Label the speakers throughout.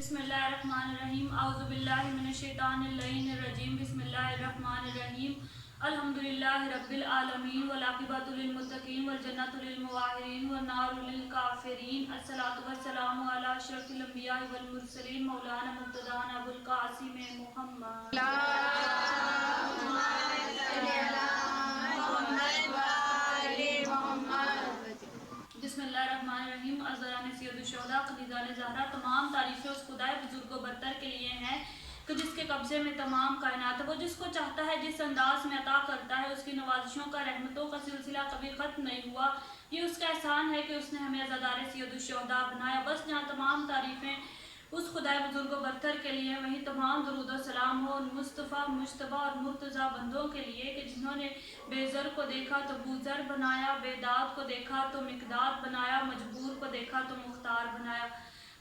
Speaker 1: بسم اللہ الرحمن الرحیم اعوذ باللہ من الشیطان الرجیم بسم اللہ الرحمن الرحیم الحمدللہ رب العالمین والعاقبۃ للمتقین والجنۃ للموحدین والنار للکافرین الصلاۃ والسلام علی اشرف الانبیاء والمرسلین مولانا مقتدیٰ ابو القاسم محمد بسم اللہ الرحمن الرحیم ازران سید الشہداء خدیجہ زہرا. تمام تعریفیں اس خدائے بزرگ و برتر کے لیے ہیں کہ جس کے قبضے میں تمام کائنات ہے. وہ جس کو چاہتا ہے جس انداز میں عطا کرتا ہے. اس کی نوازشوں کا رحمتوں کا سلسلہ کبھی ختم نہیں ہوا. یہ اس کا احسان ہے کہ اس نے ہمیں عزادار سید الشہداء بنایا. بس جہاں تمام تعریفیں اس خدائے بزرگ و برتر کے لیے وہیں تمام درود و سلام ہو مصطفیٰ مجتبیٰ اور مرتضیٰ بندوں کے لیے کہ جنہوں نے بے زر کو دیکھا تو بوزر بنایا, بے داد کو دیکھا تو مقداد بنایا, مجبور کو دیکھا تو مختار بنایا.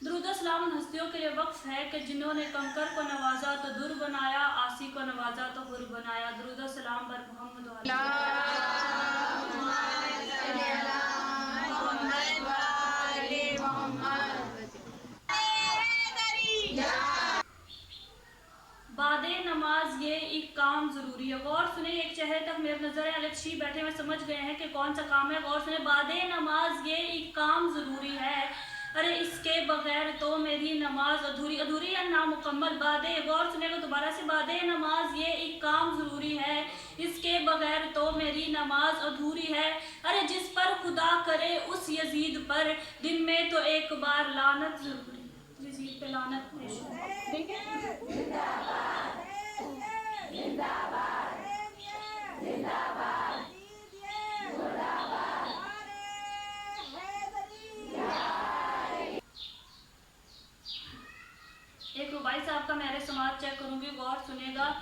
Speaker 1: درود و سلام ان ہستیوں کے لیے وقف ہے کہ جنہوں نے کنکر کو نوازا تو در بنایا, آسی کو نوازا تو حر بنایا. درود و سلام بر محمد و بعد نماز یہ ایک کام ضروری ہے. غور سنیں, ایک چہرے تک میرے نظر ہے الکشی بیٹھے ہوئے سمجھ گئے ہیں کہ کون سا کام ہے. غور سنیں, بعد نماز یہ ایک کام ضروری ہے, ارے اس کے بغیر تو میری نماز ادھوری. ادھوری یا نامکمل. غور سنیں گا دوبارہ سے, بعد نماز یہ ایک کام ضروری ہے, اس کے بغیر تو میری نماز ادھوری ہے. ارے جس پر خدا کرے اس یزید پر دن میں تو ایک بار لعنت ضروری. یزید پہ لعنت پیش ہے. ایک رباعی صاحب کا میں سماعت چیک کروں گی, غور سنے گا.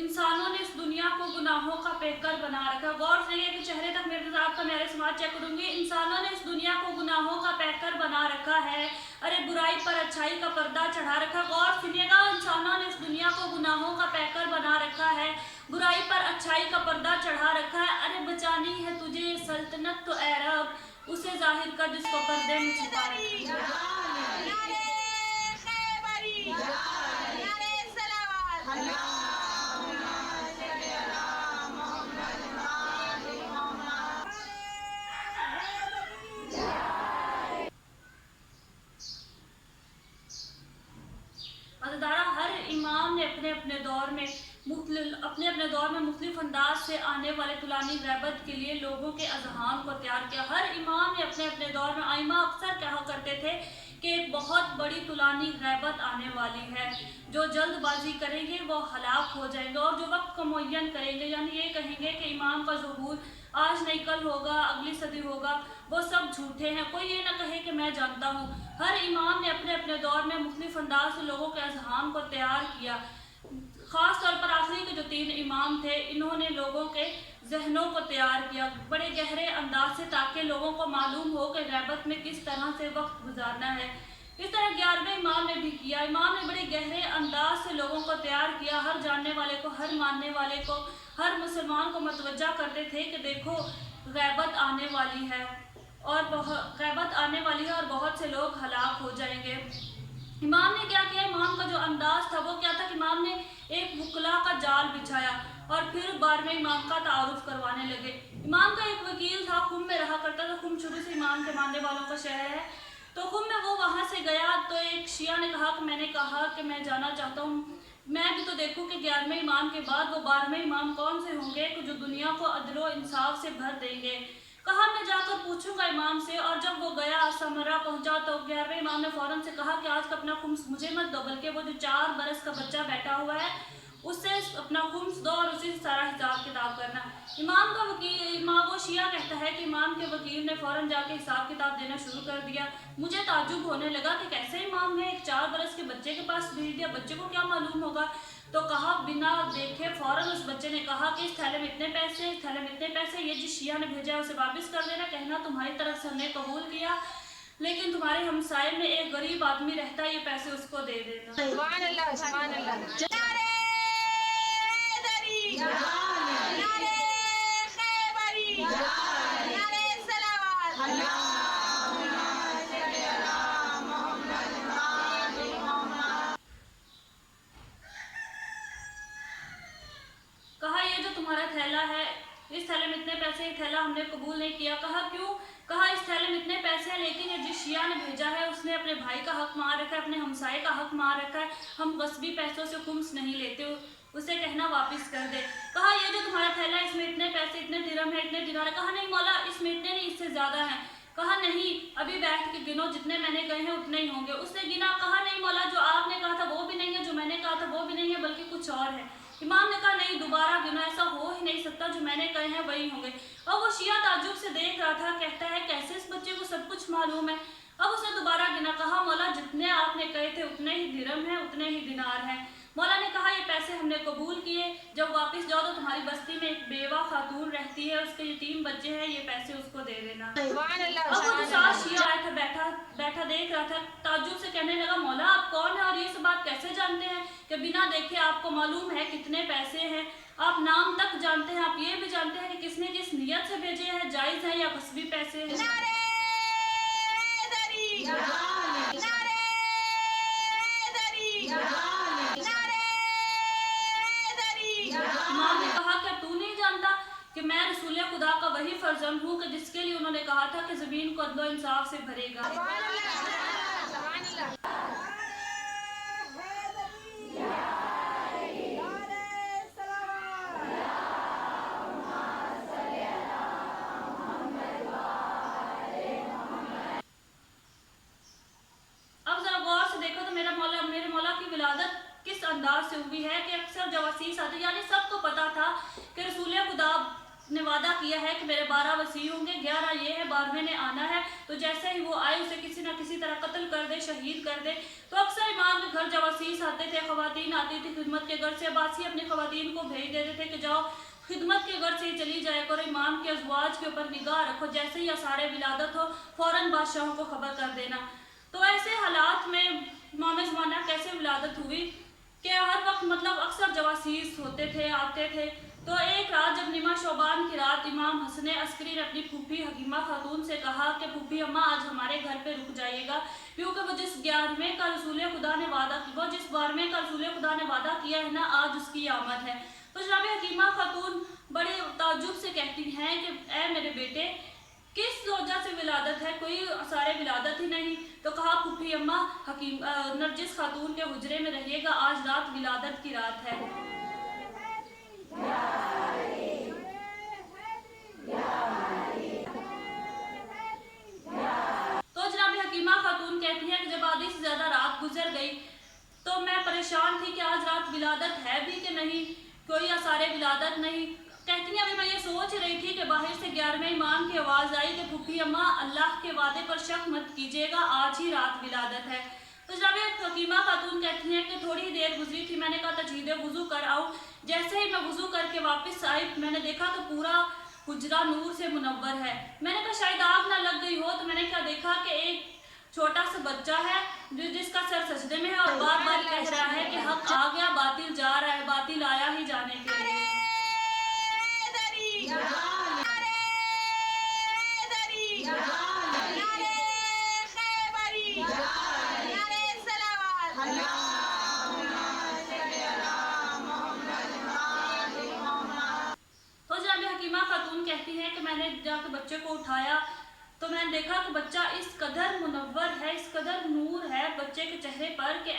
Speaker 1: انسانوں نے اس دنیا کو گناہوں کا پیکر بنا رکھا. غور سنیے کہ چہرے تک میرے صاحب کا میں سماعت چیک کروں گی. انسانوں نے اس دنیا کو گناہوں کا پیکر بنا رکھا ہے, ارے برائی پر اچھائی کا پردہ چڑھا رکھا. غور سنیے گا, انسانوں نے اس دنیا کو گناہوں کا پیکر بنا رکھا ہے, برائی پر اچھائی کا پردہ چڑھا رکھا ہے. ارے بچانی ہے تجھے سلطنت تو اے رب اسے ظاہر کر جس کو پردے میں چھپا رکھا ہے. ہر امام نے اپنے اپنے دور میں مختلف انداز سے آنے والے طولانی غیبت کے لیے لوگوں کے اذہان کو تیار کیا. ہر امام نے اپنے اپنے دور میں, ائمہ اکثر کہا کرتے تھے کہ ایک بہت بڑی طولانی غیبت آنے والی ہے. جو جلد بازی کریں گے وہ ہلاک ہو جائیں گے, اور جو وقت کو معین کریں گے یعنی یہ کہیں گے کہ امام کا ظہور آج نہیں کل ہوگا, اگلی صدی ہوگا, وہ سب جھوٹے ہیں. کوئی یہ نہ کہے کہ میں جانتا ہوں. ہر امام نے اپنے اپنے دور میں مختلف انداز سے لوگوں کے اذہان کو تیار کیا. خاص طور پر آخری کے جو 3 امام تھے انہوں نے لوگوں کے ذہنوں کو تیار کیا بڑے گہرے انداز سے, تاکہ لوگوں کو معلوم ہو کہ غیبت میں کس طرح سے وقت گزارنا ہے. اس طرح 11ویں امام نے بھی کیا. امام نے بڑے گہرے انداز سے لوگوں کو تیار کیا. ہر جاننے والے کو, ہر ماننے والے کو, ہر مسلمان کو متوجہ کرتے تھے کہ دیکھو غیبت آنے والی ہے اور بہت سے لوگ ہلاک ہو جائیں گے. امام نے کیا کیا, امام کا جو انداز تھا وہ کیا تھا کہ امام نے ایک وکلا کا جال بچھایا اور پھر 12ویں امام کا تعارف کروانے لگے. امام کا ایک وکیل تھا, خم میں رہا کرتا تھا. خم شروع سے امام کے ماننے والوں کا شہر ہے. تو خم میں وہ وہاں سے گیا تو ایک شیعہ نے کہا کہ میں نے کہا کہ میں جانا چاہتا ہوں, میں بھی تو دیکھوں کہ 11ویں امام کے بعد وہ 12ویں امام کون سے ہوں گے کہ جو دنیا کو عدل و انصاف سے بھر دیں گے. کہا میں جا کر پوچھوں گا امام سے. اور جب وہ گیا سمرہ پہنچا تو 11ویں امام نے فوراً سے کہا کہ آج کا اپنا خمس مجھے مت دو, بلکہ وہ جو 4 برس کا بچہ بیٹھا ہوا ہے اس سے اپنا خمس دو اور اسی سے سارا حساب کتاب کرنا. امام کا وکیل, وہ شیعہ کہتا ہے کہ امام کے وکیل نے فوراً جا کے حساب کتاب دینا شروع کر دیا. مجھے تعجب ہونے لگا کہ کیسے امام نے ایک 4 برس کے بچے کے پاس بھیج دیا, بچے کو کیا معلوم ہوگا. تو کہا بنا دیکھے فوراً اس بچے نے کہا کہ اس تھیلے میں اتنے پیسے, اس تھیلے میں اتنے پیسے, یہ جس شیعہ نے بھیجا ہے اسے واپس کر دینا. کہنا تمہاری طرف سے ہم نے قبول کیا, لیکن تمہارے ہمسائے میں ایک غریب آدمی رہتا ہے, یہ پیسے اس کو دے دینا.
Speaker 2: سبحان اللہ, سبحان اللہ.
Speaker 1: इस थैले में इतने पैसे, ये थैला हमने कबूल नहीं किया। कहा क्यों? कहा इस थैले में इतने पैसे हैं, लेकिन ये जिस शिया ने भेजा है उसने अपने भाई का हक मार रखा है, अपने हमसाये का हक मार रखा है। हम गस्बी पैसों से खुम्स नहीं लेते, उसे कहना वापस कर दे। कहा ये जो तुम्हारा थैला है इसमें इतने पैसे, इतने दिरहम है, इतने दिनार है। कहा नहीं मौला, इसमें इतने नहीं, इससे ज्यादा है। कहा नहीं, अभी बैठ के गिनो, जितने मैंने कहे हैं उतने ही होंगे। उसने गिना। कहा नहीं मौला, जो आपने कहा था वो भी नहीं है, जो मैंने कहा था वो भी नहीं है, बल्कि कुछ और है। इमाम ने कहा नहीं, दोबारा गिनो, ऐसा हो ही नहीं सकता, जो मैंने कहे हैं वही होंगे। और वो शिया ताज्जुब से देख रहा था, कहता है कैसे इस बच्चे को सब कुछ मालूम है। अब उसने दोबारा गिना। कहा मौला, जितने आपने कहे थे उतने ही दिरहम है, उतने ही दिनार है। मौला ने कहा ये पैसे हमने कबूल किए, जब वापस जाओ तो तुम्हारी बस्ती में एक बेवा खातून रहती है, उसके यतीम बच्चे हैं, ये पैसे उसको दे देना। अब वो साथ शिया आया था, बैठा देख रहा था, ताज्जुब से कहने लगा मौला आप कौन है और ये सब बात कैसे जानते हैं कि बिना देखे आपको मालूम है कितने पैसे हैं, आप नाम तक जानते हैं, आप ये भी जानते हैं कि किसने किस नियत से भेजे हैं, जायज है या गस्बी पैसे हैं। इमाम ने कहा क्या तू नहीं जानता कि मैं रसूल खुदा का वही फर्जंद हूँ कि जिसके लिए उन्होंने कहा था कि जमीन को अदलो इंसाफ से भरेगा। अब जरा गौर से देखो तो मेरे मौला की विलादत किस अंदाज से हुई है कि अक्सर जवासीस आते, यानी सबको पता था कि रसूल खुदा ने वादा किया है कि मेरे 12 वसी होंगे, 11 ये है, 12वें ने आना है, तो जैसे ही वो आए उसे किसी ना किसी तरह कत्ल कर दे, शहीद कर दे। तो अक्सर इमाम के घर जवासीस आते थे, खवातीन आती थी खिदमत के घर से। अब्बासी अपनी खवातीन को भेज देते थे कि जाओ खिदमत के घर से ही चली जाए करो, इमाम के अज़वाज के ऊपर निगाह रखो, जैसे ही आसारे विलादत हो फौरन बादशाहों को खबर कर देना। तो ऐसे हालात में इमाम ज़माना कैसे विलादत हुई कि हर वक्त मतलब अक्सर जवासीस होते थे, आते थे। तो एक रात जब निमा शोबान की रात इमाम हसन अस्करी ने अपनी फूफी हकीमा खातून से कहा कि फूफी अम्मा आज हमारे घर पे रुक जाइएगा, क्योंकि वो जिस 11वें का रसूल खुदा ने वादा किया, वो जिस 12वें का रसूल खुदा ने वादा किया है ना, आज उसकी आमद है। तो जनाब हकीमा खातून बड़े ताज्जुब से कहती हैं कि ए मेरे बेटे किस वजह से विलादत है, कोई सारे विलादत ही नहीं। तो कहा फूफी अम्मा नरजिस खातून के हुजरे में रहिएगा, आज रात विलादत की रात है। तो जनाब हकीमा खातून कहती है कि जब आधी से ज्यादा रात गुजर गई तो मैं परेशान थी कि आज रात विलादत है भी कि नहीं, कोई आसारे विलादत नहीं। कहती हैं अभी मैं ये सोच रही थी कि बाहर से 11वें इमाम की आवाज़ आई कि फूफी अम्मा अल्लाह के वादे पर शक मत कीजिएगा, आज ही रात विलादत है। तो जब हकीमा खातून कहती हैं कि थोड़ी देर गुजरी थी, मैंने कहा तजदीद वुज़ू कर आऊँ। जैसे ही मैं वुज़ू करके वापस आई मैंने देखा कि पूरा हुजरा नूर से मुनव्वर है। मैंने कहा शायद आग ना लग गई हो, तो मैंने क्या देखा कि एक छोटा सा बच्चा है जिसका सर सजदे में है और बार बार कह रहा है कि हक आ गया, बातिल जा रहा है, बातिल आया ही जाने के लिए। तो जनाब हकीमा खातून कहती हैं कि मैंने जाके बच्चे को उठाया तो मैंने देखा कि बच्चा इस कदर मुनव्वर है, इस कदर नूर है बच्चे के चेहरे पर कि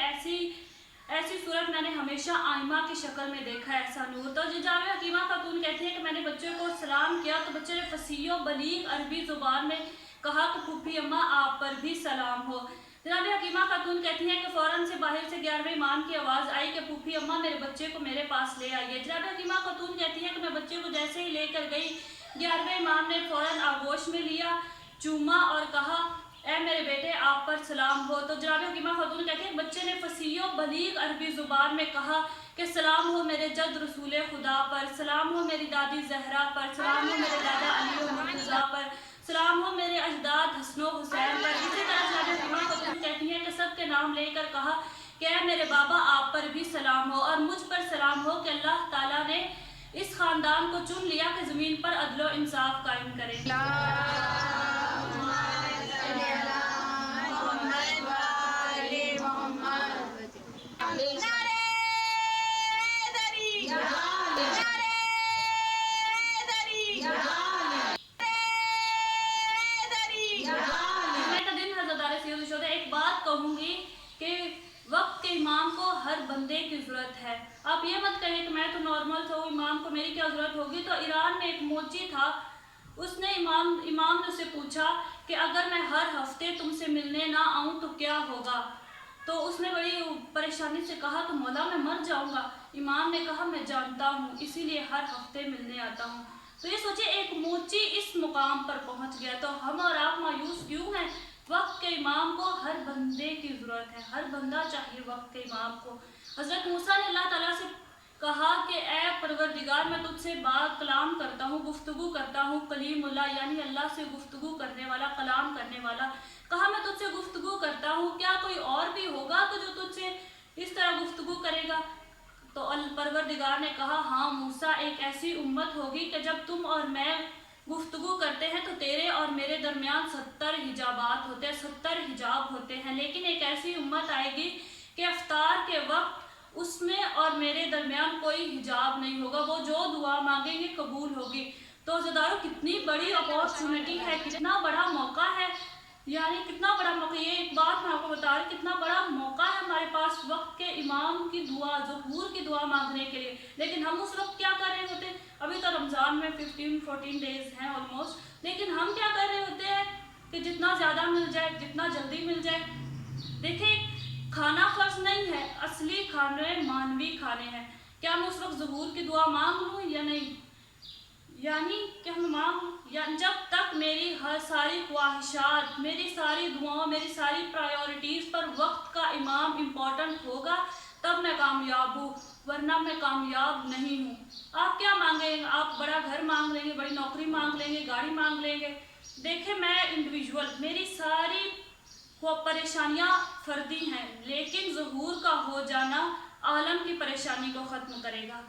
Speaker 1: ऐसी सूरत मैंने हमेशा आइमा की शक्ल में देखा है, ऐसा नूर। तो जनाब हकीमा खातून कहती है कि मैंने बच्चे को सलाम किया तो बच्चे ने फसीह बलीग अरबी ज़ुबान में कहा कि फूफी अम्मा आप पर भी सलाम हो। जनाब हकीमा खातून कहती हैं कि फ़ौरन से बाहर से 11वें इमाम की आवाज़ आई कि फूफी अम्मा मेरे बच्चे को मेरे पास ले आइए। जनाब हकीमा खातून कहती हैं कि मैं बच्चे को जैसे ही लेकर गई 11वें इमाम ने फ़ौरन आगोश में लिया, चूमा और कहा ए मेरे बेटे आप पर सलाम हो। तो जनाब हकीमा खातून कहती हैं बच्चे ने फसीह बलीग अरबी ज़ुबान में कहा कि सलाम हो मेरे जद रसूल खुदा पर, सलाम हो मेरी दादी जहरा पर, सलाम हो मेरे दादा अली और मुर्तज़ा पर, सलाम हो मेरे अजदाद हसन व हुसैन पर। इसी तरह जनाब हकीमा खातून कहती हैं कि सब के नाम लेकर कहा कि ए मेरे बाबा आप पर भी सलाम हो और मुझ पर सलाम हो कि अल्लाह ताला ने इस खानदान को चुन लिया कि ज़मीन पर अदलो इंसाफ कायम करे। کہ वक्त के इमाम को हर बंदे की ज़रूरत है। आप ये मत कहें कि मैं तो नॉर्मल था, इमाम को मेरी क्या ज़रूरत होगी। तो ईरान में एक मोची था, उसने इमाम ने उससे पूछा कि अगर मैं हर हफ्ते तुमसे मिलने ना आऊँ तो क्या होगा। तो उसने बड़ी परेशानी से कहा तो मौला मैं मर जाऊँगा। इमाम ने कहा मैं जानता हूँ, इसीलिए हर हफ्ते मिलने आता हूँ। तो ये सोचिए, एक मोची इस मुकाम पर पहुँच गया, तो हम और आप मायूस क्यों हैं। वक्त के इमाम को हर बंदे की ज़रूरत है, हर बंदा चाहिए वक्त के इमाम को। हज़रत मूसा ने अल्लाह ताला से कहा कि ए परवरदिगार, मैं तुझसे बात कलाम करता हूँ, गुफ्तगू करता हूँ। कलीमुल्लाह यानी अल्लाह से गुफ्तगू करने वाला, कलाम करने वाला। कहा मैं तुझसे गुफ्तगू करता हूँ, क्या कोई और भी होगा तो जो तुझसे इस तरह गुफ्तगू करेगा। तो परवरदिगार ने कहा हाँ मूसा, एक ऐसी उम्मत होगी कि जब तुम और मैं गुफ्तगू करते हैं तो तेरे और मेरे दरमियान 70 हिजाबात होते हैं, 70 हिजाब होते हैं। लेकिन एक ऐसी उम्मत आएगी कि अफ्तार के वक्त उसमें और मेरे दरमियान कोई हिजाब नहीं होगा, वो जो दुआ मांगेंगे कबूल होगी। तो ज़दारो कितनी बड़ी अपॉर्चुनिटी है, कितना बड़ा मौका है, यानी कितना बड़ा मौका। ये एक बात मैं आपको बता रही, कितना बड़ा मौका है हमारे पास वक्त के इमाम की दुआ, ज़हूर की दुआ मांगने के लिए। लेकिन हम उस वक्त क्या कर रहे होते हैं। अभी तो रमज़ान में 15-14 डेज़ हैं ऑलमोस्ट, लेकिन हम क्या कर रहे होते हैं कि जितना ज़्यादा मिल जाए, जितना जल्दी मिल जाए। देखिए, खाना फ़र्ज नहीं है, असली खाने मानवी खाने हैं। क्या मैं उस वक्त ज़हूर की दुआ मांग लूँ या नहीं, यानी कि हम मांग, या जब तक मेरी हर सारी ख्वाहिशात, मेरी सारी दुआओं, मेरी सारी प्रायोरिटीज़ पर वक्त का इमाम इम्पोर्टेंट होगा तब मैं कामयाब हूँ, वरना मैं कामयाब नहीं हूँ। आप क्या मांगेंगे, आप बड़ा घर मांग लेंगे, बड़ी नौकरी मांग लेंगे, गाड़ी मांग लेंगे। देखिए, मैं इंडिविजुअल, मेरी सारी परेशानियाँ फर्दी हैं, लेकिन ज़हूर का हो जाना आलम की परेशानी को ख़त्म करेगा।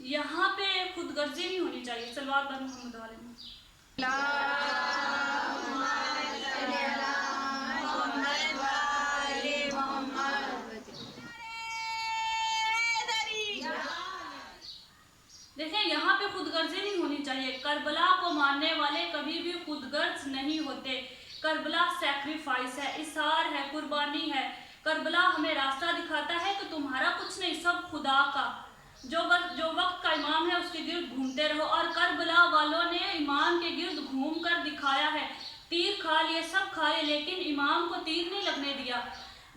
Speaker 1: यहाँ पे खुदगर्जी नहीं होनी चाहिए। सल्लल्लाहु अलैहि वसल्लम। देखें, यहाँ पे खुदगर्जी नहीं होनी चाहिए। करबला को मानने वाले कभी भी खुदगर्ज नहीं होते। करबला सैक्रिफाइस है, इसार है, कुर्बानी है। करबला हमें रास्ता दिखाता है कि तुम्हारा कुछ नहीं, सब खुदा का। जो वक्त का इमाम है उसके गिर्द घूमते रहो। और करबला वालों ने इमाम के गिर्द घूम कर दिखाया है। तीर खा लिए, सब खा लिए, लेकिन इमाम को तीर नहीं लगने दिया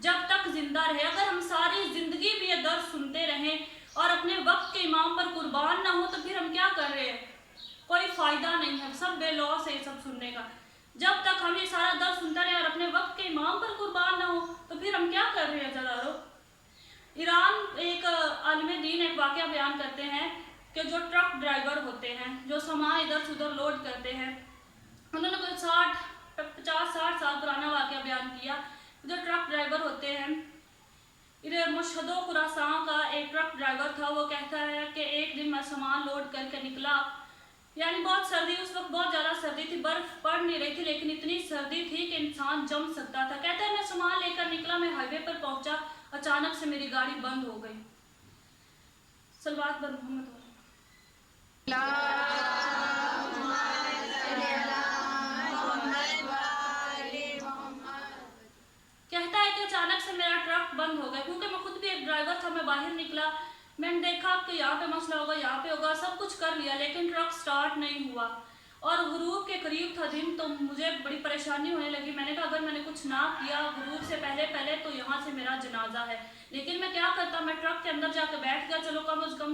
Speaker 1: जब तक जिंदा रहे। अगर हम सारी जिंदगी भी ये दर्द सुनते रहें और अपने वक्त के इमाम पर कुर्बान ना हो तो फिर हम क्या कर रहे हैं, कोई फ़ायदा नहीं है, सब बेलौस है सब सुनने का। जब तक हम ये सारा दर्द सुनते रहे और अपने वक्त के इमाम पर कुर्बान ना हो तो फिर हम क्या कर रहे हैं। ज़रारो ईरान एक आलिम दीन एक वाक़या बयान करते हैं कि जो ट्रक ड्राइवर होते हैं, जो सामान इधर से उधर लोड करते हैं, उन्होंने कोई 50-60 साल पुराना वाक़या बयान किया। जो ट्रक ड्राइवर होते हैं, इधर मशहदो खुरासान का एक ट्रक ड्राइवर था। वो कहता है कि एक दिन मैं सामान लोड करके निकला, यानी बहुत सर्दी, उस वक्त बहुत ज़्यादा सर्दी थी, बर्फ़ पड़ नहीं रही थी, लेकिन इतनी सर्दी थी कि इंसान जम सकता था। कहता है मैं सामान लेकर निकला, मैं हाईवे पर पहुंचा, अचानक से मेरी गाड़ी बंद हो गई। सलवात पर मोहम्मद। कहता है कि अचानक से मेरा ट्रक बंद हो गया, क्योंकि मैं खुद भी एक ड्राइवर था। मैं बाहर निकला, मैंने देखा कि यहाँ पे मसला होगा, यहाँ पे होगा, सब कुछ कर लिया, लेकिन ट्रक स्टार्ट नहीं हुआ। और गुरूब के करीब था दिन, तो मुझे बड़ी परेशानी होने लगी। मैंने कहा अगर मैंने कुछ ना किया गुरूब से पहले तो यहाँ से मेरा जनाजा है। लेकिन मैं क्या करता, मैं ट्रक के अंदर जाकर बैठ गया। चलो कम अज़ कम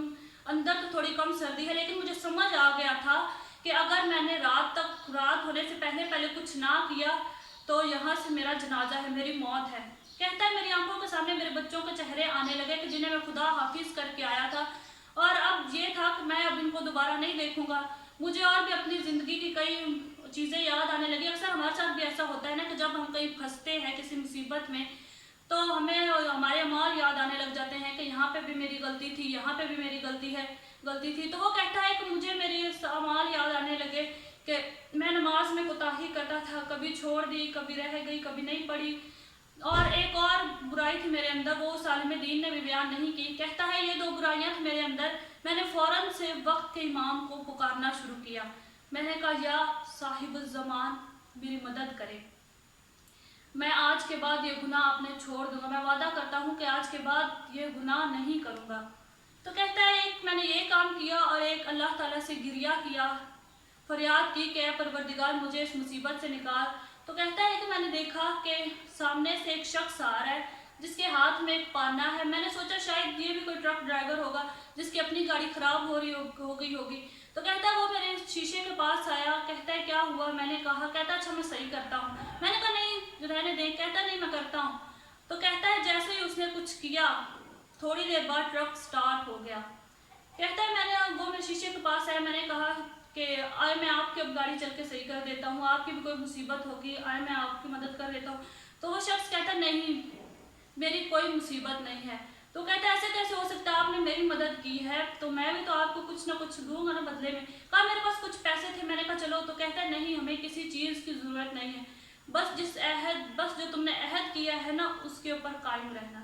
Speaker 1: अंदर तो थोड़ी कम सर्दी है, लेकिन मुझे समझ आ गया था कि अगर मैंने रात होने से पहले कुछ ना किया तो यहाँ से मेरा जनाजा है, मेरी मौत है। कहता है मेरी आंखों के सामने मेरे बच्चों के चेहरे आने लगे कि जिन्हें मैं खुदा हाफिज करके आया था, और अब ये था कि मैं अब इनको दोबारा नहीं देखूंगा। मुझे और भी अपनी ज़िंदगी की कई चीज़ें याद आने लगी। अक्सर हमारे साथ भी ऐसा होता है ना कि जब हम कहीं फंसते हैं किसी मुसीबत में, तो हमें हमारे अमाल याद आने लग जाते हैं कि यहाँ पे भी मेरी गलती थी, यहाँ पे भी मेरी गलती थी। तो वो कहता है कि मुझे मेरे अमाल याद आने लगे कि मैं नमाज में कोताही करता था, कभी छोड़ दी, कभी रह गई, कभी नहीं पढ़ी। और एक और बुराई थी मेरे अंदर, वो उस आलिम दीन ने भी बयान नहीं की। कहता है ये 2 बुराइयां थी मेरे अंदर। मैंने फ़ौरन से वक्त के इमाम को पुकारना शुरू किया। मैंने कहा या साहिब ज़मान मेरी मदद करे। میں آج کے بعد یہ گناہ اپنے چھوڑ دوں گا، میں وعدہ کرتا ہوں کہ آج کے بعد یہ گناہ نہیں کروں گا۔ تو کہتا ہے ایک میں نے یہ کام کیا اور ایک اللہ تعالیٰ سے گریہ کیا، فریاد کی کہ اے پروردگار مجھے اس مصیبت سے نکال۔ تو کہتا ہے کہ میں نے دیکھا کہ سامنے سے ایک شخص آ رہا ہے جس کے ہاتھ میں ایک پانا ہے۔ میں نے سوچا شاید یہ بھی کوئی ٹرک ڈرائیور ہوگا جس کی اپنی گاڑی خراب ہو گئی ہوگی۔ تو کہتا ہے وہ میرے شیشے کے پاس آیا، کہتا ہے کیا ہوا؟ میں نے کہا، کہتا ہے اچھا میں صحیح کرتا ہوں۔ میں نے کہا نہیں رہنے دیں، کہتا نہیں میں کرتا ہوں۔ تو کہتا ہے جیسے ہی اس نے کچھ کیا تھوڑی دیر بعد ٹرک سٹارٹ ہو گیا۔ کہتا ہے وہ میرے شیشے کے پاس آیا، میں نے کہا کہ آئے میں آپ کی اب گاڑی چل کے صحیح کر دیتا ہوں، آپ کی بھی کوئی مصیبت ہوگی، آئے میں آپ کی مدد کر دیتا ہوں۔ تو وہ شخص کہتا ہے نہیں میری کوئی مصیبت نہیں ہے۔ تو کہتا ہے ایسے کیسے ہو سکتا ہے، آپ نے میری مدد کی ہے تو میں بھی تو آپ کو کچھ نہ کچھ دوں گا نا بدلے میں۔ کہا میرے پاس کچھ پیسے تھے، میں نے کہا چلو۔ تو کہتا ہے نہیں ہمیں کسی چیز کی ضرورت نہیں ہے، بس جو تم نے عہد کیا ہے نا اس کے اوپر قائم رہنا۔